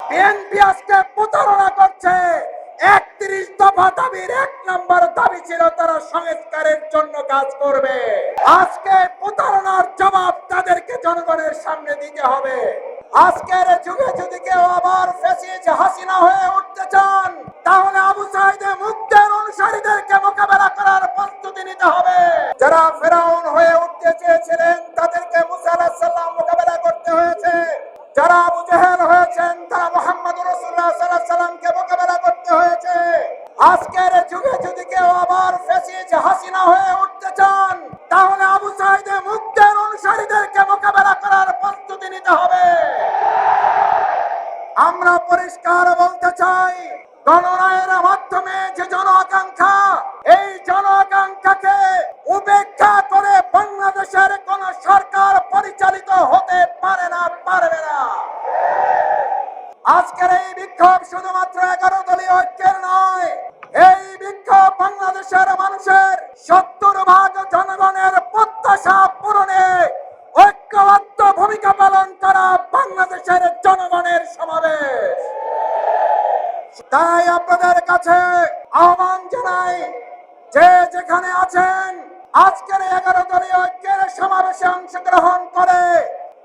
BNP আজকে প্রতারণা করছে। ৩১ দফা দাবির ১ নম্বর দাবি ছিল তারা সংস্কারের জন্য কাজ করবে। আজকে প্রতারণার জবাব তাদেরকে জনগণের সামনে দিতে হবে। আজকের যুগে যদি কেউ আবার ফ্যাসিস্ট হাসিনা হয়ে উঠতে চান, তাহলে আবু সাইদে মুগ্ধের অনুসারীদেরকে মোকাবেলা করার প্রস্তুতি নিতে হবে। যারা ফেরাউন হয়ে উঠতে চেয়েছিলেন তাদেরকে মুসা আলাইহিস সালাম মোকাবেলা করতে হয়েছে। যারা আবু জেহেল হয়েছেন তারা মুহাম্মদুর রাসূলুল্লাহ সাল্লাল্লাহু আলাইহি সাল্লামকে মোকাবেলা করতে হয়েছে। আজকের যুগে যদি কেউ আবার ফ্যাসিস্ট হাসিনা হয়ে উঠতে চান, তাহলে আবু সাইদে মুগ্ধের অনুসারীদেরকে মোকাবেলা করার প্রস্তুতি নিতে হবে। আমরা পরিষ্কার বলতে চাই, গণরায়ের মাধ্যমে যে জন আকাঙ্ক্ষা, এই জন আকাঙ্ক্ষাকে উপেক্ষা করে বাংলাদেশের কোন সরকার পরিচালিত হতে পারে না, পারবে না। আজকের এই বিক্ষোভ শুধুমাত্র 11 দলীয় ঐক্যের নয়, এই বিক্ষোভ বাংলাদেশের মানুষের 70% জনগণের প্রত্যাশা পূরণে ঐক্যবদ্ধ ভূমিকা পালন করা বাংলাদেশের জনগণের সমাবেশ। তাই আপনাদের কাছে আহ্বান জানাই, যে যেখানে আছেন আজকের 11 দলীয় ঐক্যের সমাবেশে অংশগ্রহণ করে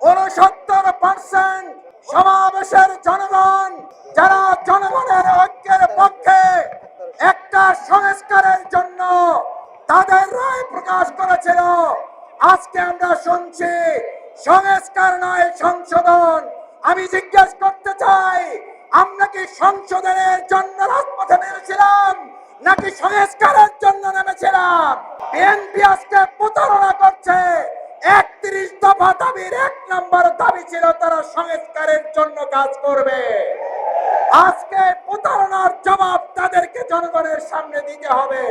69% সমাবেশের জনগণ, যারা জনগণের ঐক্যের পক্ষে একটা সংস্কারের জন্য তাদের রায় প্রকাশ করেছিল, আজকে আমরা শুনছি সংস্কার নয় সংশোধন। আমি জিজ্ঞেস করতে চাই, আমরা কি সংশোধনের জন্য রাজপথে নেমেছিলাম নাকি সংস্কারের জন্য নেমেছিলাম? বিএনপি আজকে প্রতারণা করছে। ৩১ দফা দাবির ১ নম্বর দাবি ছিল তারা সংস্কারের জন্য কাজ করবে। আজকে প্রতারণার জবাব তাদেরকে জনগণের সামনে দিতে হবে।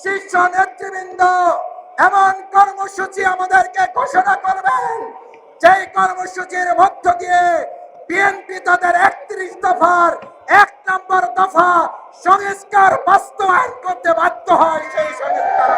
শীর্ষ নেতৃবৃন্দ এমন কর্মসূচি আমাদেরকে ঘোষণা করবেন, যেই কর্মসূচির মধ্য দিয়ে বিএনপি তাদের ৩১ দফার ১ নম্বর দফা সংস্কার বাস্তবায়ন করতে বাধ্য হয়, সেই সংস্কার